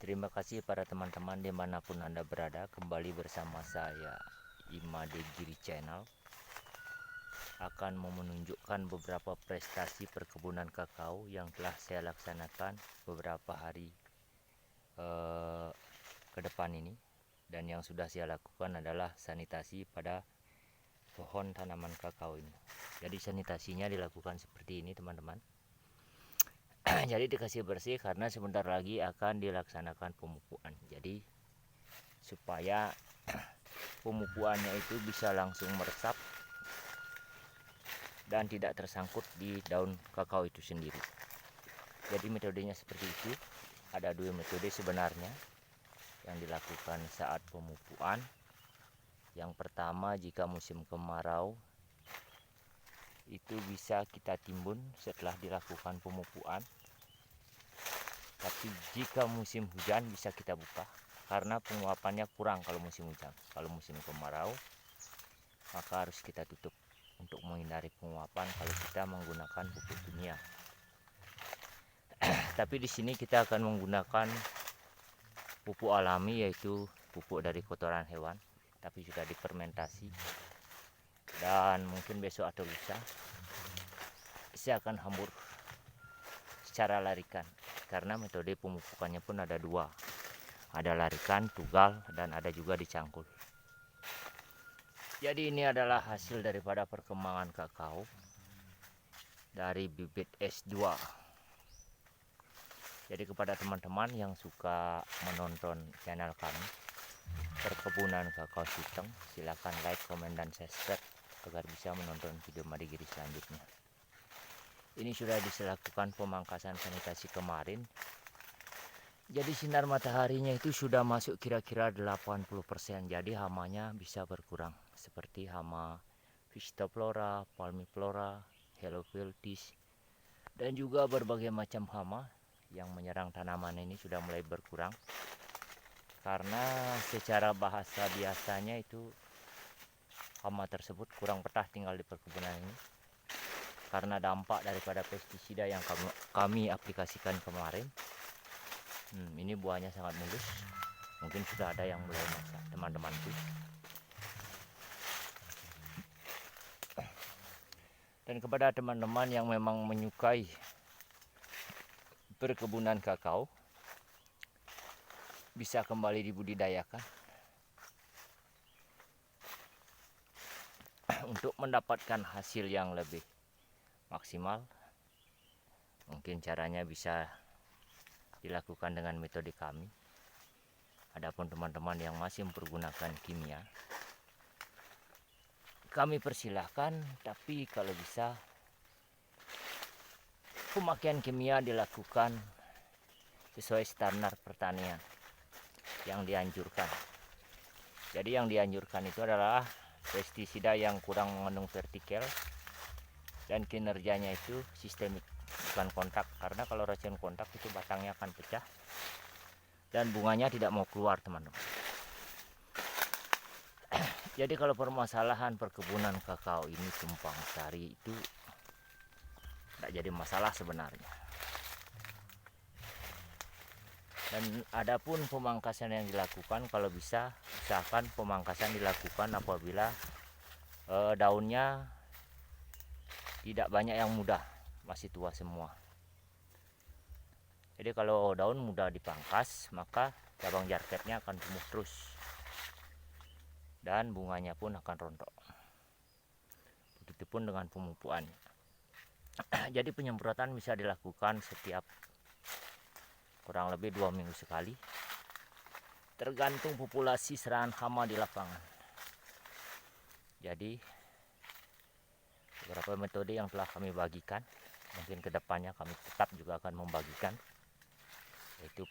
Terima kasih para teman-teman dimanapun Anda berada. Kembali bersama saya Imade Giri Channel akan menunjukkan beberapa prestasi perkebunan kakao yang telah saya laksanakan beberapa hari ke depan ini. Dan yang sudah saya lakukan adalah sanitasi pada pohon tanaman kakao ini. Jadi sanitasinya dilakukan seperti ini teman-teman. Jadi dikasih bersih karena sebentar lagi akan dilaksanakan pemupuan. Jadi supaya pemupuannya itu bisa langsung meresap dan tidak tersangkut di daun kakao itu sendiri. Jadi metodenya seperti itu. Ada dua metode sebenarnya yang dilakukan saat pemupuan. Yang pertama, jika musim kemarau itu bisa kita timbun setelah dilakukan pemupuan. Tapi jika musim hujan bisa kita buka karena penguapannya kurang kalau musim hujan. Kalau musim kemarau maka harus kita tutup untuk menghindari penguapan kalau kita menggunakan pupuk kimia. Tapi di sini kita akan menggunakan pupuk alami, yaitu pupuk dari kotoran hewan, tapi sudah difermentasi. Dan mungkin besok atau lusa saya akan hambur secara larikan, karena metode pemupukannya pun ada dua, ada larikan, tugal, dan ada juga dicangkul. Jadi ini adalah hasil daripada perkembangan kakao dari bibit S2. Jadi kepada teman-teman yang suka menonton channel kami Perkebunan Kakao Siteng, silakan like, komen, dan subscribe agar bisa menonton video Made Giri selanjutnya. Ini sudah dilakukan pemangkasan sanitasi kemarin. Jadi sinar mataharinya itu sudah masuk kira-kira 80%. Jadi hamanya bisa berkurang seperti hama Vistaflora, Palmiflora, Helopeltis, dan juga berbagai macam hama yang menyerang tanaman ini sudah mulai berkurang. Karena secara bahasa biasanya itu hama tersebut kurang betah tinggal di perkebunan ini karena dampak daripada pestisida yang kami aplikasikan kemarin. Ini buahnya sangat mulus, mungkin sudah ada yang mulai masak teman-temanku. Dan kepada teman-teman yang memang menyukai perkebunan kakao, bisa kembali dibudidayakan untuk mendapatkan hasil yang lebih maksimal. Mungkin caranya bisa dilakukan dengan metode kami. Adapun teman-teman yang masih mempergunakan kimia, kami persilahkan, tapi kalau bisa pemakaian kimia dilakukan sesuai standar pertanian yang dianjurkan. Jadi yang dianjurkan itu adalah pestisida yang kurang mengandung vertikel dan kinerjanya itu sistemik, bukan kontak, karena kalau racun kontak itu batangnya akan pecah dan bunganya tidak mau keluar teman-teman. Jadi kalau permasalahan perkebunan kakao ini tumpang sari itu tidak jadi masalah sebenarnya. Dan adapun pemangkasan yang dilakukan, kalau bisa usahakan pemangkasan dilakukan apabila daunnya tidak banyak yang muda, masih tua semua. Jadi kalau daun mudah dipangkas, maka cabang jarketnya akan tumbuh terus dan bunganya pun akan rontok. Begitupun dengan pemupuan. Jadi penyemprotan bisa dilakukan setiap kurang lebih 2 minggu sekali, tergantung populasi serangan hama di lapangan. Jadi beberapa metode yang telah kami bagikan, mungkin kedepannya kami tetap juga akan membagikan, yaitu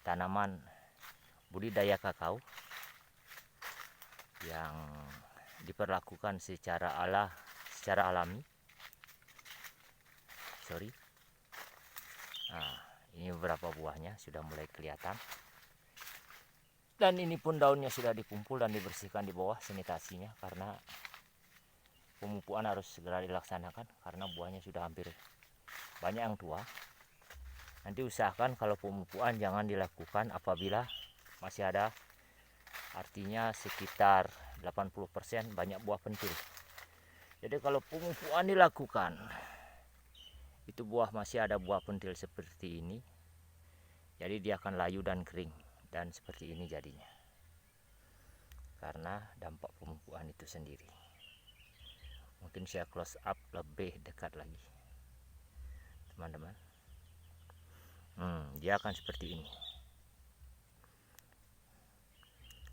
tanaman budidaya kakao yang diperlakukan secara alami. Nah, ini beberapa buahnya sudah mulai kelihatan. Dan ini pun daunnya sudah dikumpul dan dibersihkan di bawah sanitasinya, karena pemupuan harus segera dilaksanakan karena buahnya sudah hampir banyak yang tua. Nanti usahakan kalau pemupukan jangan dilakukan apabila masih ada, artinya sekitar 80% banyak buah pentil. Jadi kalau pemupukan dilakukan, itu buah masih ada buah pentil seperti ini, jadi dia akan layu dan kering, dan seperti ini jadinya. Karena dampak pemupukan itu sendiri. Mungkin saya close up lebih dekat lagi, teman-teman. Dia akan seperti ini.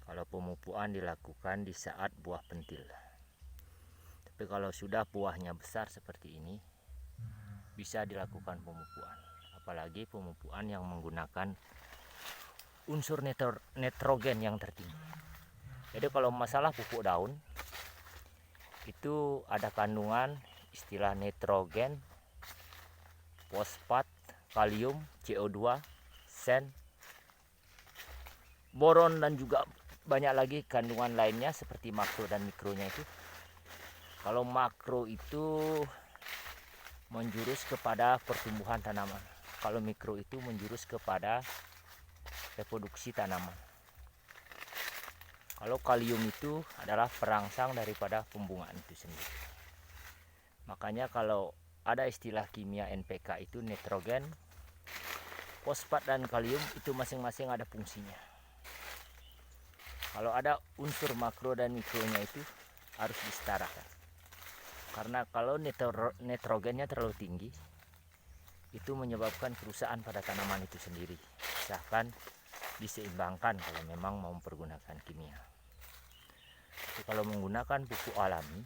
Kalau pemupukan dilakukan di saat buah pentil. Tapi kalau sudah buahnya besar seperti ini, bisa dilakukan pemupukan. Apalagi pemupukan yang menggunakan unsur nitrogen yang tertinggi. Jadi kalau masalah pupuk daun, itu ada kandungan istilah nitrogen, fosfat, kalium, CO2, sen, boron, dan juga banyak lagi kandungan lainnya seperti makro dan mikronya itu. Kalau makro itu menjurus kepada pertumbuhan tanaman, kalau mikro itu menjurus kepada reproduksi tanaman. Kalau kalium itu adalah perangsang daripada pembungaan itu sendiri. Makanya kalau ada istilah kimia NPK itu nitrogen, fosfat, dan kalium, itu masing-masing ada fungsinya. Kalau ada unsur makro dan mikronya itu harus disetarakan. Karena kalau nitrogennya terlalu tinggi, itu menyebabkan kerusakan pada tanaman itu sendiri. Misalkan diseimbangkan kalau memang mau mempergunakan kimia. Jadi kalau menggunakan pupuk alami,